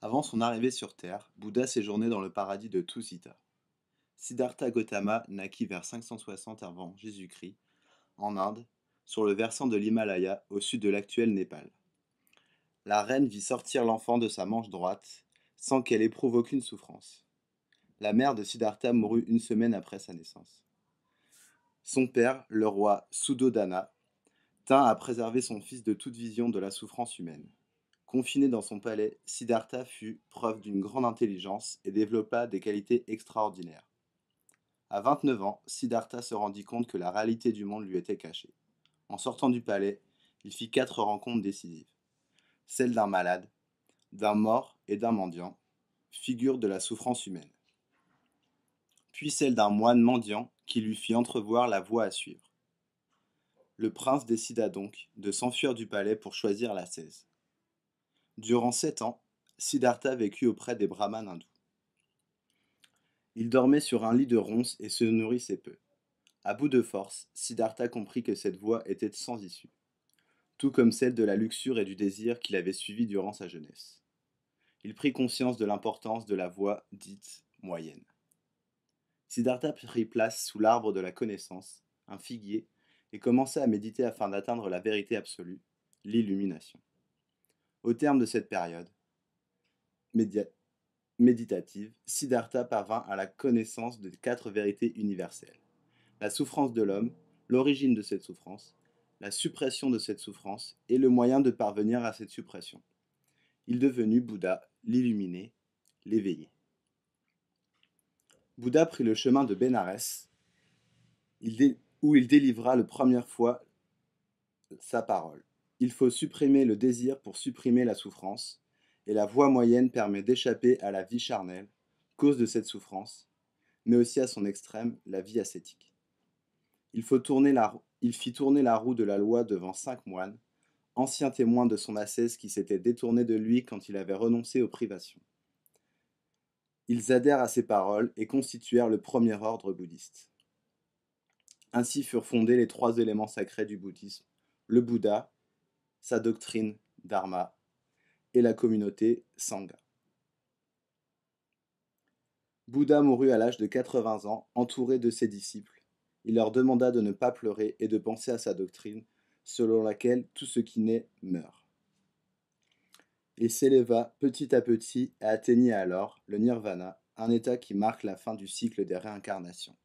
Avant son arrivée sur Terre, Bouddha séjournait dans le paradis de Tusita. Siddhartha Gautama naquit vers 560 avant Jésus-Christ, en Inde, sur le versant de l'Himalaya, au sud de l'actuel Népal. La reine vit sortir l'enfant de sa manche droite, sans qu'elle éprouve aucune souffrance. La mère de Siddhartha mourut une semaine après sa naissance. Son père, le roi Suddhodana, tint à préserver son fils de toute vision de la souffrance humaine. Confiné dans son palais, Siddhartha fut preuve d'une grande intelligence et développa des qualités extraordinaires. À 29 ans, Siddhartha se rendit compte que la réalité du monde lui était cachée. En sortant du palais, il fit 4 rencontres décisives. Celle d'un malade, d'un mort et d'un mendiant, figure de la souffrance humaine. Puis celle d'un moine mendiant qui lui fit entrevoir la voie à suivre. Le prince décida donc de s'enfuir du palais pour choisir l'ascèse. Durant 7 ans, Siddhartha vécut auprès des brahmanes hindous. Il dormait sur un lit de ronces et se nourrissait peu. À bout de force, Siddhartha comprit que cette voie était sans issue, tout comme celle de la luxure et du désir qu'il avait suivi durant sa jeunesse. Il prit conscience de l'importance de la voie dite moyenne. Siddhartha prit place sous l'arbre de la connaissance, un figuier, et commença à méditer afin d'atteindre la vérité absolue, l'illumination. Au terme de cette période méditative, Siddhartha parvint à la connaissance des 4 vérités universelles: la souffrance de l'homme, l'origine de cette souffrance, la suppression de cette souffrance et le moyen de parvenir à cette suppression. Il devenu Bouddha, l'illuminé, l'éveillé. Bouddha prit le chemin de Bénarès, où il délivra la première fois sa parole. Il faut supprimer le désir pour supprimer la souffrance, et la voie moyenne permet d'échapper à la vie charnelle, cause de cette souffrance, mais aussi à son extrême, la vie ascétique. Il fit tourner la roue de la loi devant 5 moines, anciens témoins de son ascèse qui s'étaient détournés de lui quand il avait renoncé aux privations. Ils adhèrent à ses paroles et constituèrent le premier ordre bouddhiste. Ainsi furent fondés les 3 éléments sacrés du bouddhisme: le Bouddha, sa doctrine Dharma et la communauté Sangha. Bouddha mourut à l'âge de 80 ans, entouré de ses disciples. Il leur demanda de ne pas pleurer et de penser à sa doctrine, selon laquelle tout ce qui naît meurt. Il s'éleva petit à petit et atteignit alors le nirvana, un état qui marque la fin du cycle des réincarnations.